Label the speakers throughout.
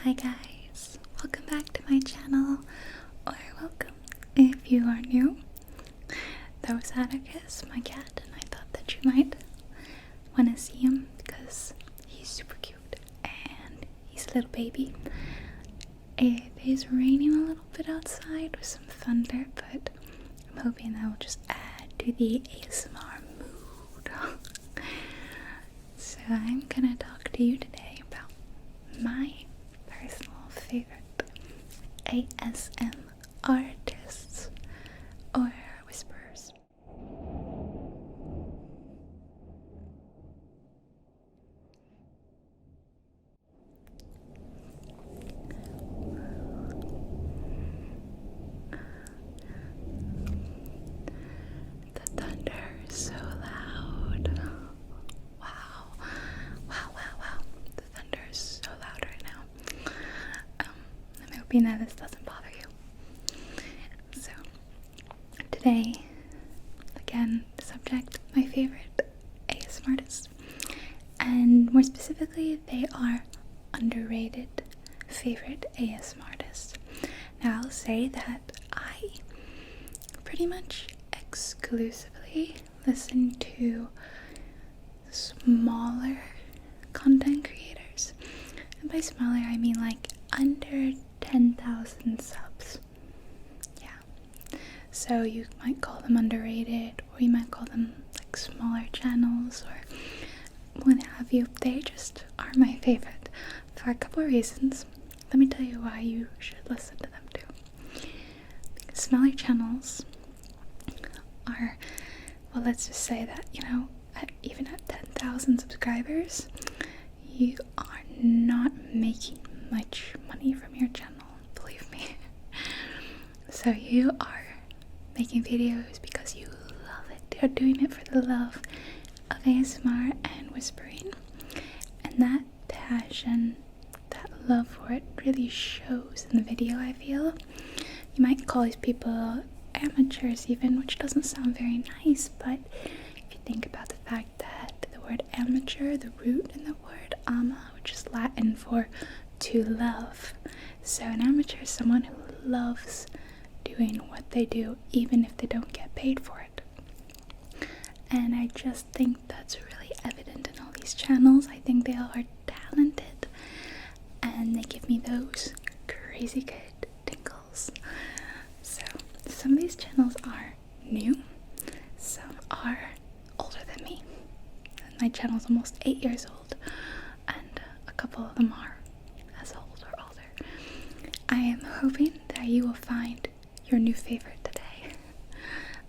Speaker 1: Hi guys, welcome back to my channel, or welcome if you are new. That was Atticus, my cat, and I thought that you might want to see him because he's super cute and he's a little baby. It is raining a little bit outside with some thunder, but I'm hoping that will just add to the ASMR mood. So I'm gonna talk to you today about my personal favorite ASMRtists or whispers. The thunder is so loud. Wow. The thunder is so loud right now. I'm hoping that this doesn't bother you. So, today, again, the subject, my favorite ASMRtists. And more specifically, they are underrated favorite ASMRtists. Now, I'll say that I pretty much exclusively listen to smaller content creators, and by smaller I mean like under 10,000 subs. Yeah, so you might call them underrated, or you might call them like smaller channels, or what have you. They just are my favorite for a couple of reasons. Let me tell you why you should listen to them too. Because smaller channels are, well, let's just say that, even at 10,000 subscribers, you are not making much money from your channel, believe me. So you are making videos because you love it. You're doing it for the love of ASMR and whispering, and that passion, that love for it really shows in the video, I feel. You might call these people amateurs even, which doesn't sound very nice, but if you think about the fact that the word amateur, the root in the word ama, which is Latin for to love. So an amateur is someone who loves doing what they do, even if they don't get paid for it. And I just think that's really evident in all these channels. I think they all are talented, and they give me those crazy good tingles. So some of these channels are new, some are older than me. My channel's almost 8 years old, and a couple of them are as old or older. I am hoping that you will find your new favorite today,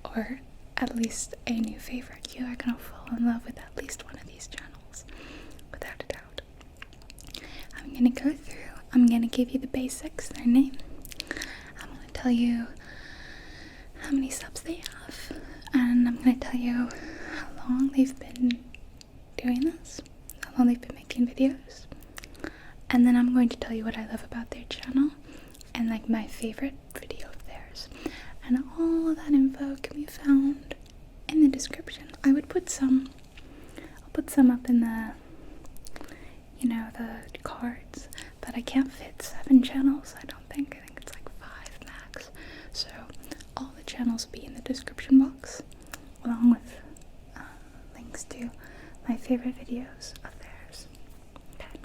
Speaker 1: or at least a new favorite. You are gonna fall in love with at least one of these channels, without a doubt. I'm gonna go through, I'm gonna give you the basics, their name. I'm gonna tell you how many subs they have, and I'm gonna tell you how long they've been doing this, how long they've been making videos, and then I'm going to tell you what I love about their channel and like my favorite video of theirs. And all of that info can be found in the description. I would put some, I'll put some up in the, the cards, but I can't fit 7 channels, I don't think. I think it's like 5 max. So all the channels will be in the description box, along with links to my favorite videos of theirs. Okay.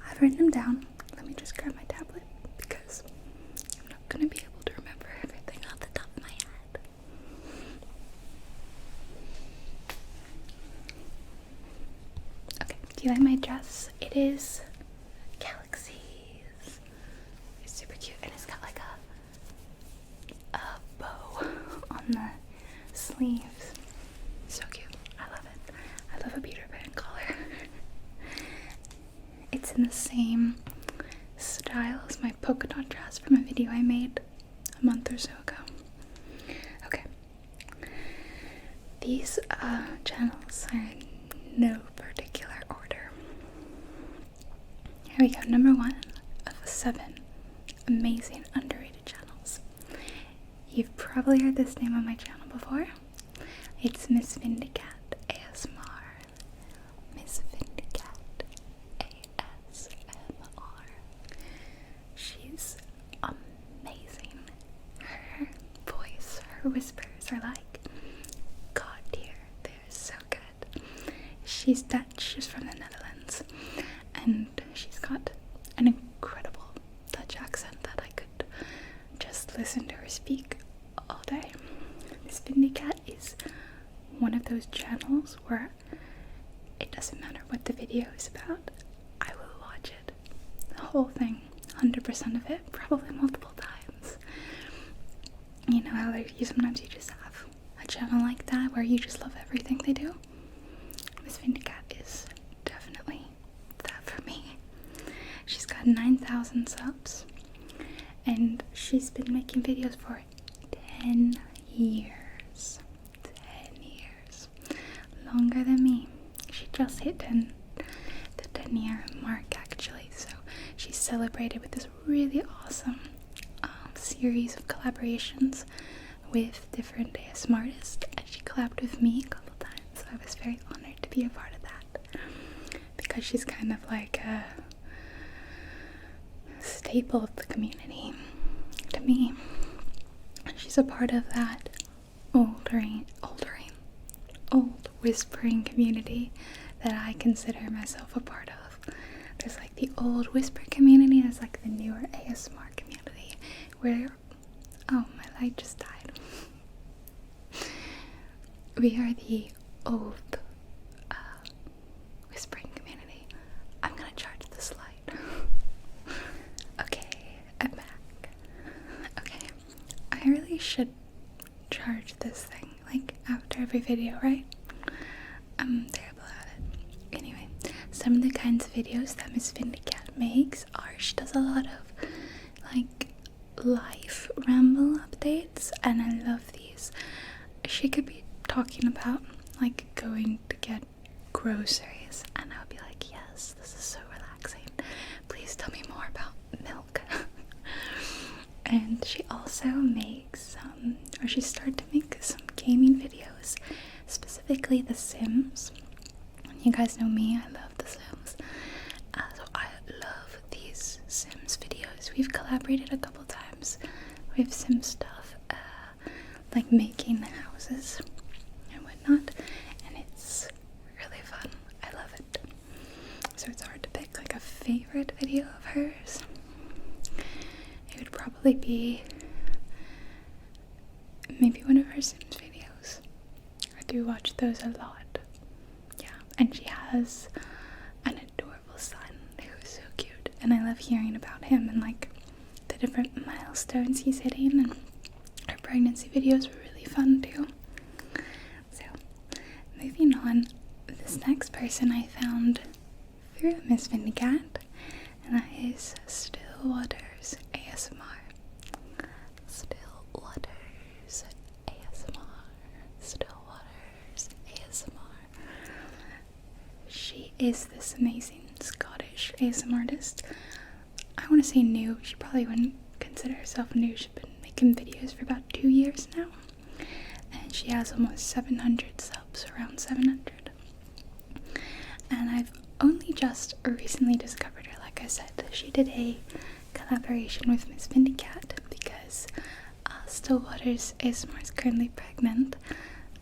Speaker 1: I've written them down. Let me just grab my tablet because I'm not going to be able to remember everything off the top of my head. Okay, do you like my dress? It is galaxies. It's super cute, and it's got like a bow on the sleeves. So cute. I love it. I love a Peter Pan collar. It's in the same style as my polka dot dress from a video I made a month or so ago. Okay. These channels are in no particular order. Here we go. Number 1 of 7 amazing underrated channels. You've probably heard this name on my channel before. It's Miss Vindicat ASMR. Miss Vindicat ASMR. her whispers are like god tier. They're so good. She's Dutch, she's from the Netherlands, and she's got an incredible Dutch accent that I could just listen to her speak all day. This Vindicat is one of those channels where it doesn't matter what the video is about, I will watch it. The whole thing, 100% of it, probably multiple times. You know how sometimes you just have a channel like that where you just love everything they do? Miss Vindicat is definitely that for me. She's got 9,000 subs, and she's been making videos for 10 years. 10 years. Longer than me. She just hit the 10-year mark actually, so she celebrated with this really awesome series of collaborations with different ASMRtists, and she collabed with me a couple times, so I was very honored to be a part of that, because she's kind of like a staple of the community to me. She's a part of that old whispering community that I consider myself a part of. There's like the old whisper community, there's like the newer ASMR community, where, oh, my light just died. We are the old whispering community. I'm gonna charge this light. Okay, I'm back. Okay, I really should charge this thing, like, after every video, right? I'm terrible at it. Anyway, some of the kinds of videos that Miss Vindicat makes are, she does a lot of, like, life ramble updates, and I love these. She could be talking about, like, going to get groceries, and I'll be like, yes, this is so relaxing. Please tell me more about milk. And she also makes or she started to make some gaming videos, specifically The Sims. You guys know me, I love The Sims. So I love these Sims videos. We've collaborated a couple times with Sim stuff, like making houses and whatnot, and it's really fun. I love it. So it's hard to pick like a favorite video of hers. It would probably be maybe one of her Sims videos. I do watch those a lot. Yeah, and she has an adorable son who's so cute, and I love hearing about him and like the different milestones he's hitting, and her pregnancy videos were really fun too. So, moving on, this next person I found through Miss Vindicat, and that is Stillwaters ASMR. Stillwaters ASMR. Stillwaters ASMR. She is this amazing Scottish ASMRtist. I want to say new. She probably wouldn't consider herself new. She's been making videos for about 2 years now, and she has almost 700 subs, around 700. And I've only just recently discovered her. Like I said, she did a collaboration with Miss Vindicat because Stillwaters ASMR is currently pregnant,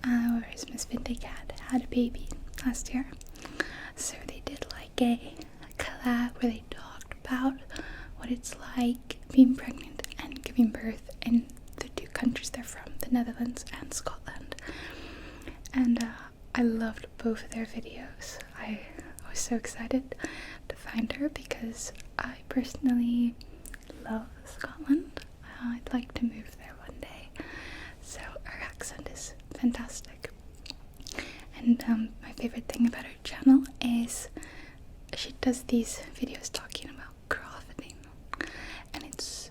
Speaker 1: whereas Miss Vindicat had a baby last year. So they did like a collab where they talked about what it's like being pregnant and giving birth in the two countries they're from, the Netherlands and Scotland. And I loved both of their videos. I was so excited to find her because I personally love Scotland. I'd like to move there one day. So her accent is fantastic. And my favorite thing about her channel is she does these videos talking about crafting, and it's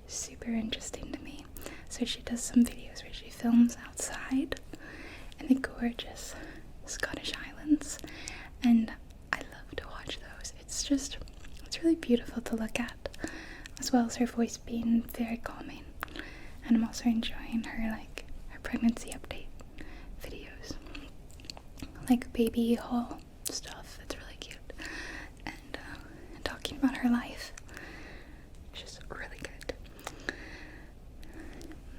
Speaker 1: super interesting to me. So she does some videos where she films outside in the gorgeous Scottish Highlands, and I love to watch those. It's really beautiful to look at, as well as her voice being very calming. And I'm also enjoying her pregnancy update videos, like baby haul stuff. It's really cute, and talking about her life. It's just really good.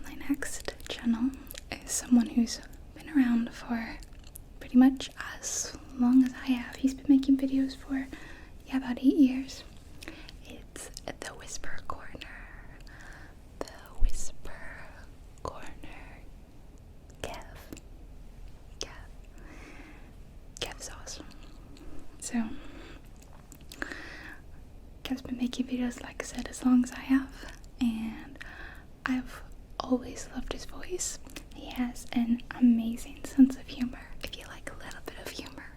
Speaker 1: My next channel channel is someone who's been around for pretty much as long as I have. He's been making videos for, about 8 years. It's The Whisper Corner. The Whisper Corner. Kev's awesome. So, Kev's been making videos, like I said, as long as I have, and I've always loved his voice. He has an amazing sense of humor. If you like a little bit of humor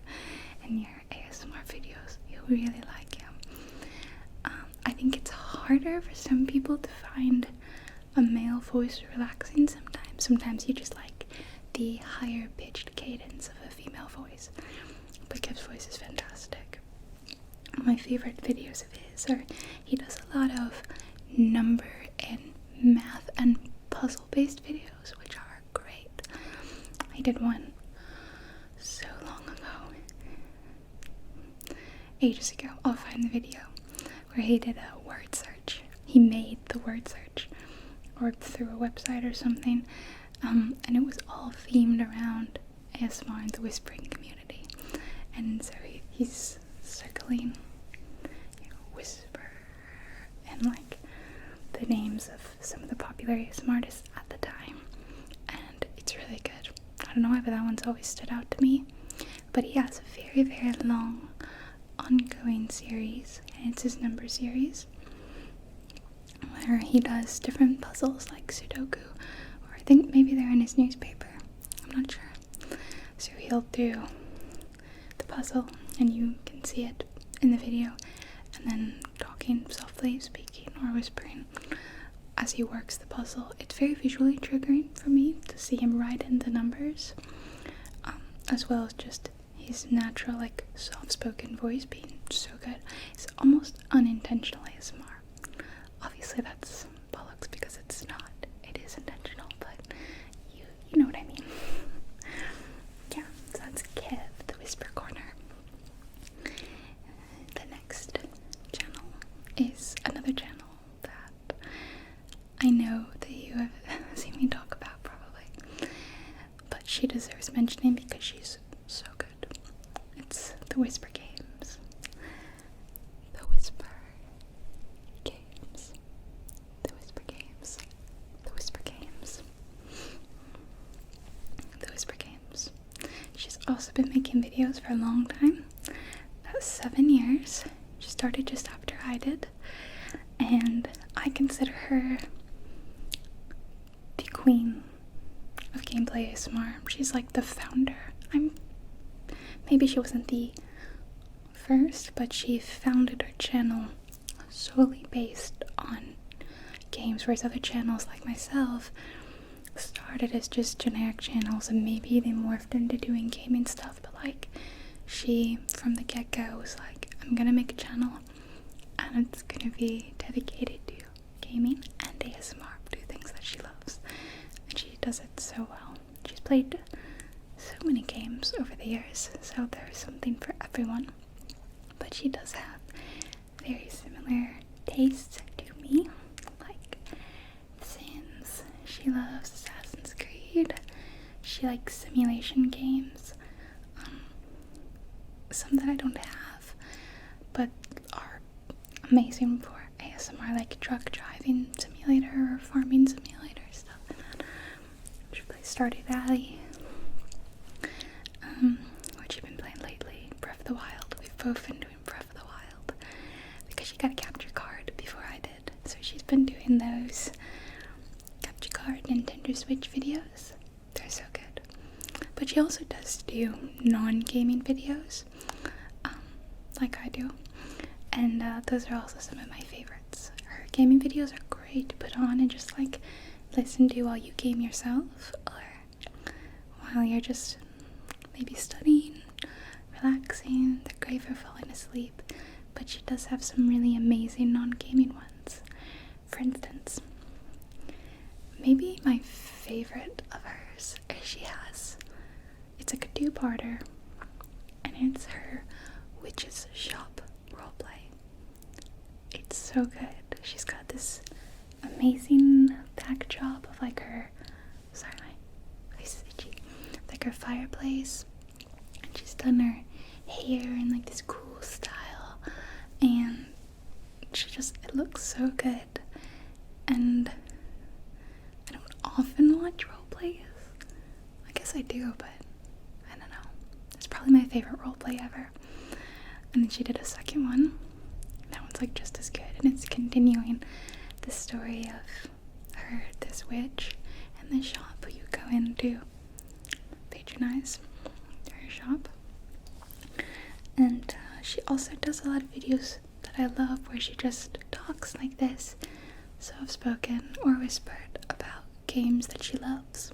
Speaker 1: in your ASMR videos, you'll really like him. I think it's harder for some people to find a male voice relaxing sometimes. Sometimes you just like the higher pitched cadence of a female voice. But Kev's voice is fantastic. My favorite videos of his are, he does a lot of number and math and puzzle based videos, which are great. I did one so long ago, ages ago. I'll find the video where he did a word search. He made the word search, or through a website or something, and it was all themed around ASMR and the whispering community. And so he's circling, whisper, and like the names of some of the popular ASMRtists at the time, and it's really good. I don't know why, but that one's always stood out to me. But he has a very, very long ongoing series, and it's his number series, where he does different puzzles like Sudoku, or I think maybe they're in his newspaper, I'm not sure. So he'll do the puzzle, and you can see it in the video, and then talking softly, speaking, or whispering as he works the puzzle. It's very visually triggering for me to see him write in the numbers, as well as just his natural, like, soft-spoken voice being so good. It's almost unintentional ASMR. Obviously that's bollocks because it's not. It is intentional, but you know what I mean. Yeah, so that's Kev, the Whisper Corner. The next channel is another channel that I know that you have seen me talk about probably, but she deserves mentioning because she's so good. It's The Whisper Games. The Whisper Games. The Whisper Games. The Whisper Games. The Whisper Games. She's also been making videos for a long time. About 7 years. She started just after I did, and I consider her the queen of gameplay ASMR. She's like the founder. Maybe she wasn't the first, but she founded her channel solely based on games, whereas other channels like myself started as just generic channels, and maybe they morphed into doing gaming stuff. But like, she from the get-go was like, I'm gonna make a channel and it's gonna be dedicated to gaming and ASMR, do things that she loves, and she does it so well. She's played so many games over the years, so there's something for everyone. But she does have very similar tastes to me, like Sims. She loves Assassin's Creed. She likes simulation games, some that I don't have, but are amazing for ASMR, like truck driving simulator or farming simulator, stuff like that. She plays Stardew Valley. What you've been playing lately, Breath of the Wild. We've both been doing Breath of the Wild because she got a capture card before I did, so she's been doing those capture card Nintendo Switch videos. They're so good. But she also does do non-gaming videos, like I do, and those are also some of my favorites. Her gaming videos are great to put on and just like listen to while you game yourself, or while you're just maybe studying, relaxing. They're great for falling asleep, but she does have some really amazing non-gaming ones. For instance, maybe my favorite of hers is it's like a two-parter, and it's her Witch's Shop roleplay. It's so good. She's got this amazing backdrop of like her, sorry, my like her fireplace, and she's done her hair in like this cool style, and it looks so good. And I don't often watch role plays. I guess I do, but I don't know. It's probably my favorite role play ever. And then she did a second one. That one's like just as good, and it's continuing the story of her, this witch, and the shop you go into patronize her shop. And she also does a lot of videos that I love where she just talks like this, soft-spoken or whispered, about games that she loves,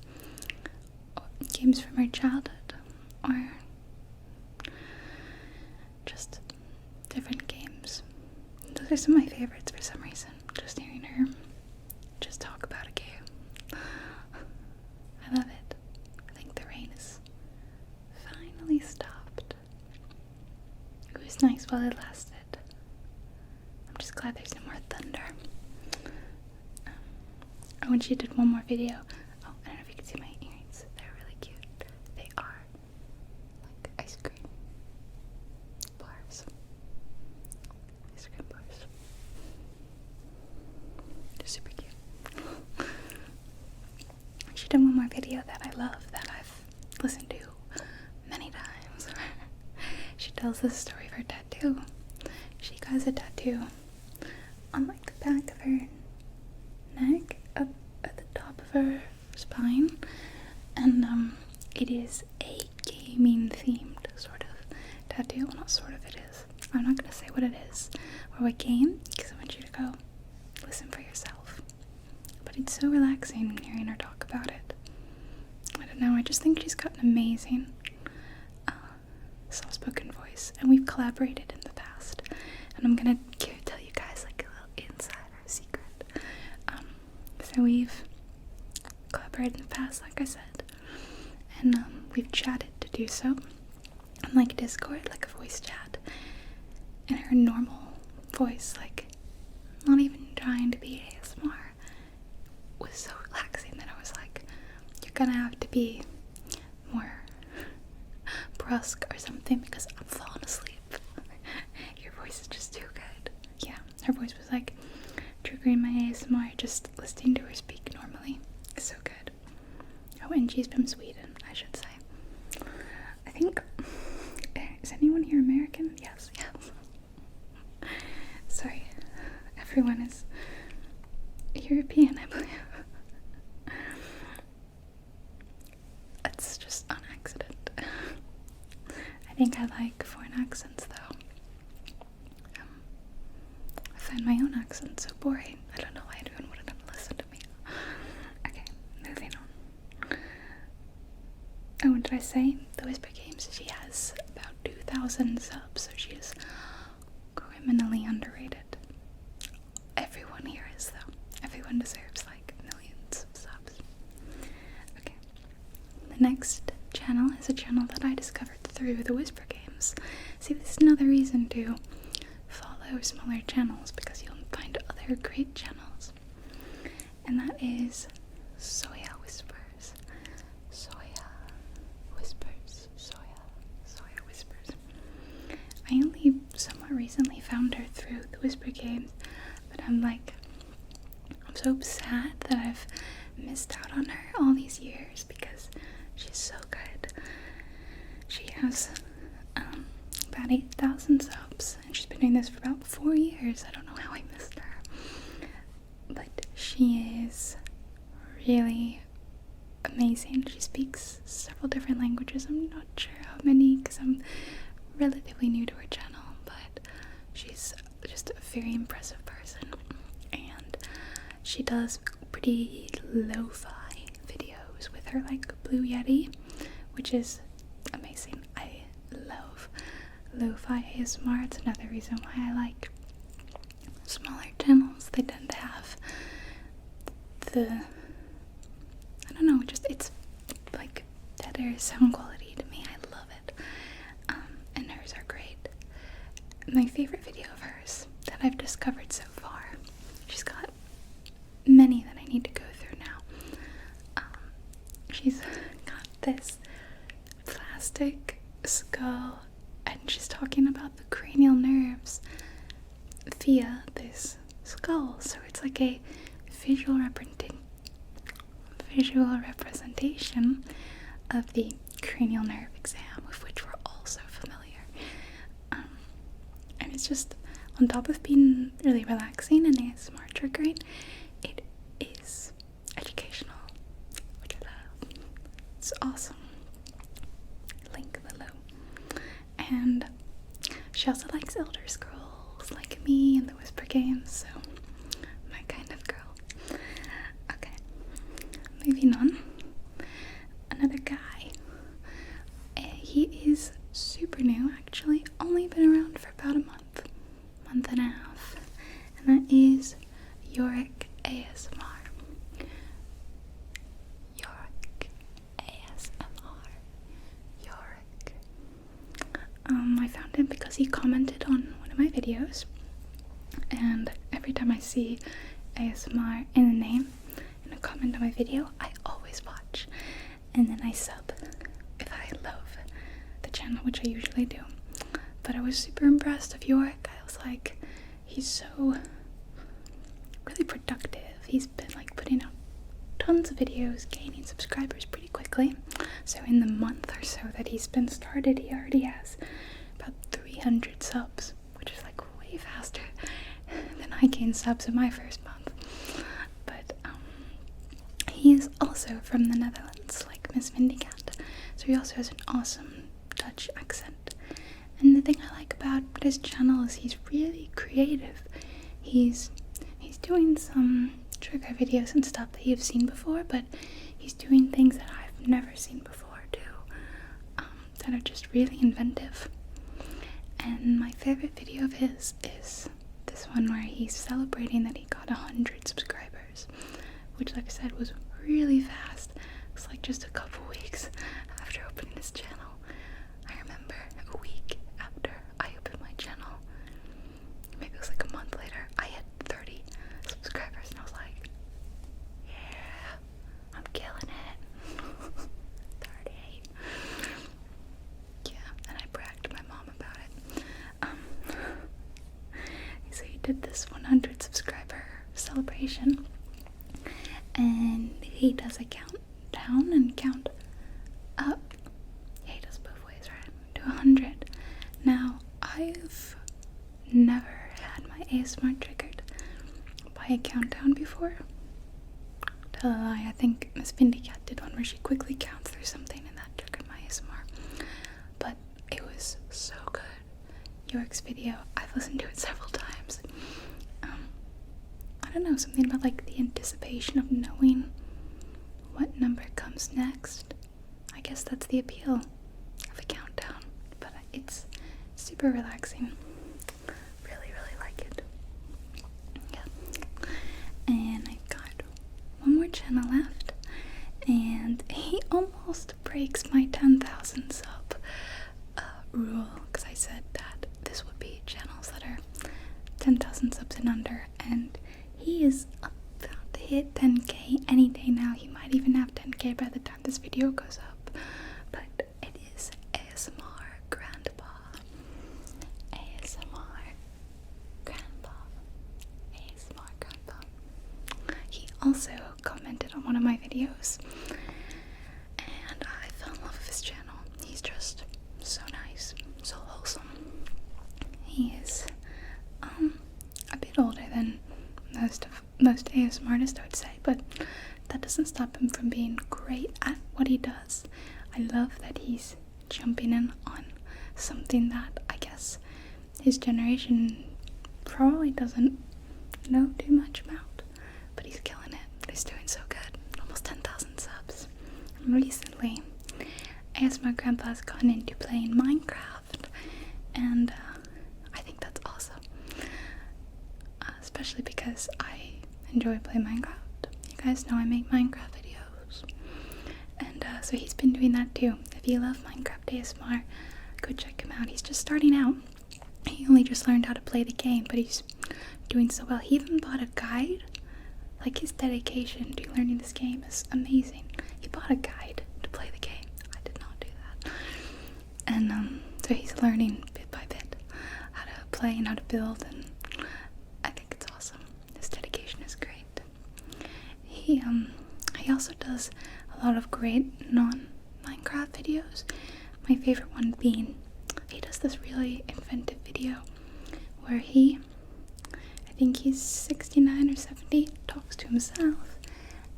Speaker 1: or games from her childhood, or just different games. Those are some of my favorites for some reason, just hearing her just talk about a game. I love it. I think the rain is finally stopped. It was nice while it lasted. I'm just glad there's no more thunder. Oh, and she did one more video. Oh, I don't know if you can see my earrings. They're really cute. They are like ice cream bars. Ice cream bars. They're super cute. She did one more video that I love, that I've listened to many times. She tells the story of her tattoo. She got a tattoo on like the back of her neck, up at the top of her spine, and it is a gaming themed sort of tattoo. Well, not sort of, it is. I'm not gonna say what it is or what game, because I want you to go listen for yourself. But it's so relaxing hearing her talk about it. I don't know, I just think she's got an amazing soft-spoken voice, and we've collaborated in the past, and I'm gonna tell you guys like a little insider secret. So we've collaborated in the past, like I said, and we've chatted to do so on like Discord, like a voice chat, and her normal voice, like not even trying to be ASMR, was so relaxing that I was like, you're gonna have to be more brusque or something because I'm falling asleep. Your voice is just too good. Yeah, her voice was like triggering my ASMR just listening to her speak normally. It's so good. Oh, and she's from Sweden, I should say. I think, is anyone here American? Yes, yes. Sorry, everyone is European, I believe. It's just on accident. I think I like foreign accents though. I find my own accent so boring. I don't know why anyone would listen to me. Okay, moving on. Oh, and did I say the Whisper Games? She has about 2,000 subs, so she is criminally underrated. Everyone here is though. Everyone deserves like millions of subs. Okay. The next channel is a channel that I discovered through the Whisper Games. See, this is another reason to follow smaller channels, because you'll find other great channels. And that is Soya Whispers. Soya Whispers. Soya Whispers. I only somewhat recently found her through the Whisper Games, but I'm so sad that I've missed out on her all these years because she's so good. She has about 8,000 subs, and she's been doing this for about 4 years. I don't know how I missed her, but she is really amazing. She speaks several different languages. I'm not sure how many because I'm relatively new to her channel, but she's just a very impressive person, and she does pretty lo-fi videos with her like Blue Yeti, which is amazing. I love lo-fi ASMR. It's another reason why I like smaller channels. They tend to have I don't know, it's like better sound quality to me. I love it. And hers are great. My favorite video of hers that I've discovered so far, she's got many that I need to go through now. She's got this plastic skull, and she's talking about the cranial nerves via this skull. So it's like a visual representation of the cranial nerve exam, with which we're all so familiar. And it's just, on top of being really relaxing and ASMR triggering, it is educational, which I love. It's awesome. Link below. And she also likes Elder Scrolls, like me, and the Whisper games, so my kind of girl. Okay, moving on. Another guy. He is super new, actually, only been around for about a month and a half, and that is Yorick ASMR. Yorick ASMR. Yorick. I found him because he commented on one of my videos, and every time I see ASMR in the name in a comment on my video, I always watch, and then I sub if I love the channel, which I usually do. But I was super impressed of Yorick. I was like, he's so really productive. He's been like putting out tons of videos, gaining subscribers pretty quickly. So in the month or so that he's been started, he already has about 300 subs, which is like way faster than I gained subs in my first month. But he is also from the Netherlands, like Miss Vindicat. So he also has an awesome Dutch accent. And the thing I like about his channel is he's really creative. He's doing some trigger videos and stuff that you've seen before, but he's doing things that I've never seen before too, that are just really inventive. And my favorite video of his is this one where he's celebrating that he got 100 subscribers, which, like I said, was really fast. It's like just a couple weeks after opening his channel. I remember a week after I opened my channel, maybe it was like a month later, I had 30 subscribers, and I was like, yeah, I'm killing it. 38. Yeah, and I bragged to my mom about it. So he did this 100 subscriber celebration, and he does a countdown and count up. Yeah, he does both ways, right? To 100. Now, I've never had my ASMR triggered by a countdown before. Tell a lie, I think Miss Vindicat did one where she quickly counts through something, and that triggered my ASMR. But it was so good. Yorick's video, I've listened to it several times. I don't know, something about like the anticipation of knowing what number comes next. I guess that's the appeal of a countdown, but it's super relaxing. Really, really like it. Yeah. And I've got one more channel left, and he almost breaks my 10,000 sub rule, because I said that this would be channels that are 10,000 subs and under, and he is about to hit 10k any day now. He might even have 10k by the time this video goes up. But it is ASMR Grandpa. ASMR Grandpa. ASMR Grandpa. He also commented on one of my videos, and I fell in love with his channel. He's just so nice, so wholesome. He is a bit older than most ASMRtists, I would say, but that doesn't stop him from being great at what he does. I love that he's jumping in on something that I guess his generation probably doesn't know too much about, but he's killing it. He's doing so good. Almost 10,000 subs. And recently, ASMR Grandpa has gotten into playing Minecraft, and I think that's awesome. Especially because I enjoy playing Minecraft. You guys know I make Minecraft videos. And so he's been doing that too. If you love Minecraft ASMR, go check him out. He's just starting out. He only just learned how to play the game, but he's doing so well. He even bought a guide. Like, his dedication to learning this game is amazing. He bought a guide to play the game. I did not do that. just learning bit by bit how to play and how to build, and I think it's awesome. His dedication is great. He also does a lot of great non-Minecraft videos. My favorite one being, he does this really inventive video where I think he's 69 or 70, talks to himself.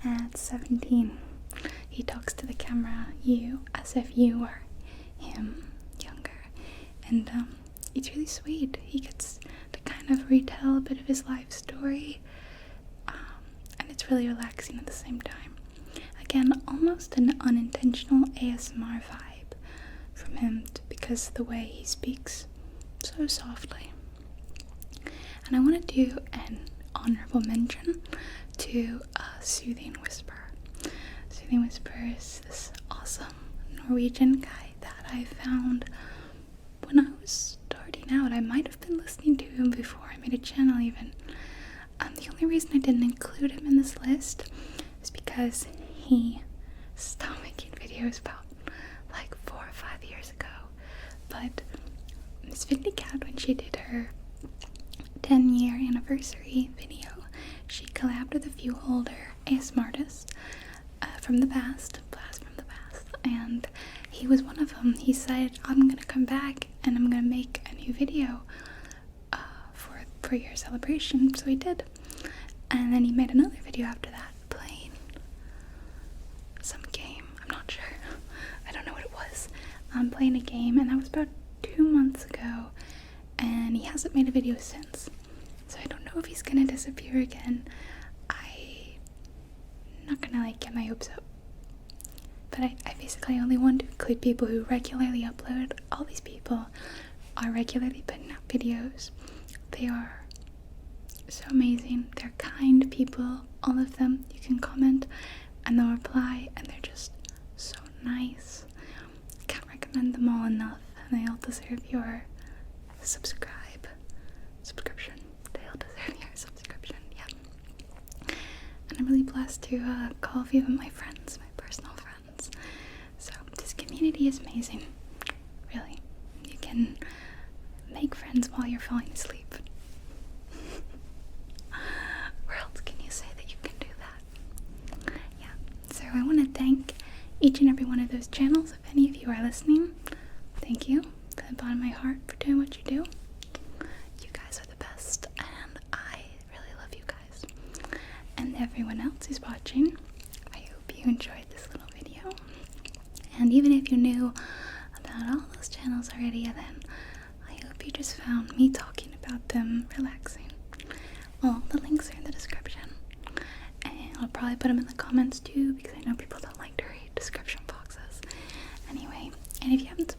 Speaker 1: At 17, he talks to the camera, as if you were him, younger. And it's really sweet. He gets to kind of retell a bit of his life story. And it's really relaxing at the same time. Again, almost an unintentional ASMR vibe from him because the way he speaks so softly. And I want to do an honorable mention to Soothing Whisper. Soothing Whisper is this awesome Norwegian guy that I found when I was starting out. I might have been listening to him before I made a channel even. The only reason I didn't include him in this list is because he stopped making videos about like 4 or 5 years ago. But Miss Vindicat, when she did her 10-year anniversary video, she collabed with a few older ASMRtists from the past, blast from the past, and he was one of them. He said, I'm gonna come back and I'm gonna make a new video for your celebration, so he did. And then he made another video after that, playing some game. I'm not sure. I don't know what it was. Playing a game, and that was about 2 months ago, and he hasn't made a video since. So I don't know if he's gonna disappear again. I'm not gonna get my hopes up. But I basically only want to include people who regularly upload. All these people are regularly putting out videos. They are so amazing. They're kind people, all of them. You can comment and they'll reply, and they're just so nice. Can't recommend them all enough, and they all deserve your subscription. They all deserve your subscription, yeah. And I'm really blessed to call a few of my friends, my personal friends. So this community is amazing, really. You can make friends while you're falling asleep. Where else can you say that you can do that? Yeah, so I want to thank each and every one of those channels. If any of you are listening, thank you from the bottom of my heart for doing what you do. You guys are the best, and I really love you guys. And everyone else who's watching, I hope you enjoyed this little video. And even if you knew about all those channels already, then I hope you just found me talking about them relaxing. Well, the links are in the description, and I'll probably put them in the comments too, because I know people don't like to read description boxes. Anyway, and if you haven't